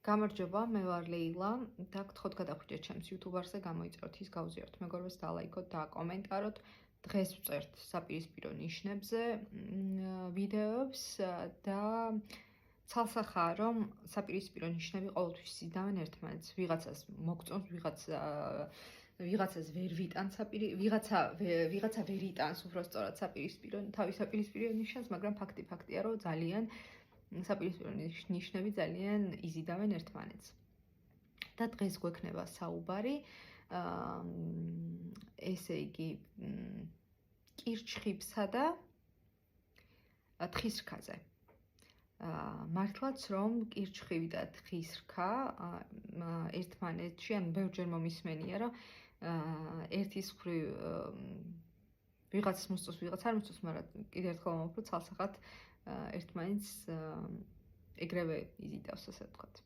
გამარჯობა, მე ვარ ლეილა და გთხოვთ გადახვიდეთ ჩემს YouTube-არზე, გამოიწეროთ ის, გავზიაროთ მეგობრებს, დალაიქოთ და კომენტაროთ. დღეს ვწერთ საპირისპირო ნიშნებზე ვიდეოებს და ცალსახაა, რომ საპირისპირო ნიშნები ყოველთვის იზიდავენ ერთმანეთს. ვიღაცას მოგწონს, ვიღაცას ვერ ვიტანს ვიღაცა ვერ იტანს უბრალოდ თავის საპირისპირო ნიშნებს, მაგრამ ფაქტია, რომ ძალიან საპირისპირო ნიშნები ძალიან იზიდავენ ერთმანეთს. და დღეს გვექნება საუბარი, ესე იგი, კირჩხიბსა და თხის რქაზე. მართლაც რომ კირჩხიბი და თხის რქა ერთმანეთში, ანუ ბევრჯერ მომისმენია, რომ ერთის მხრივ ვიღაცას მოსწონს, ვიღაც არ მოსწონს, მაგრამ კიდევ ერთხელ ვამბობ, რომ ცალსახად ერთმანეთს ეგრევე იზიდავს, ასე ვთქვათ.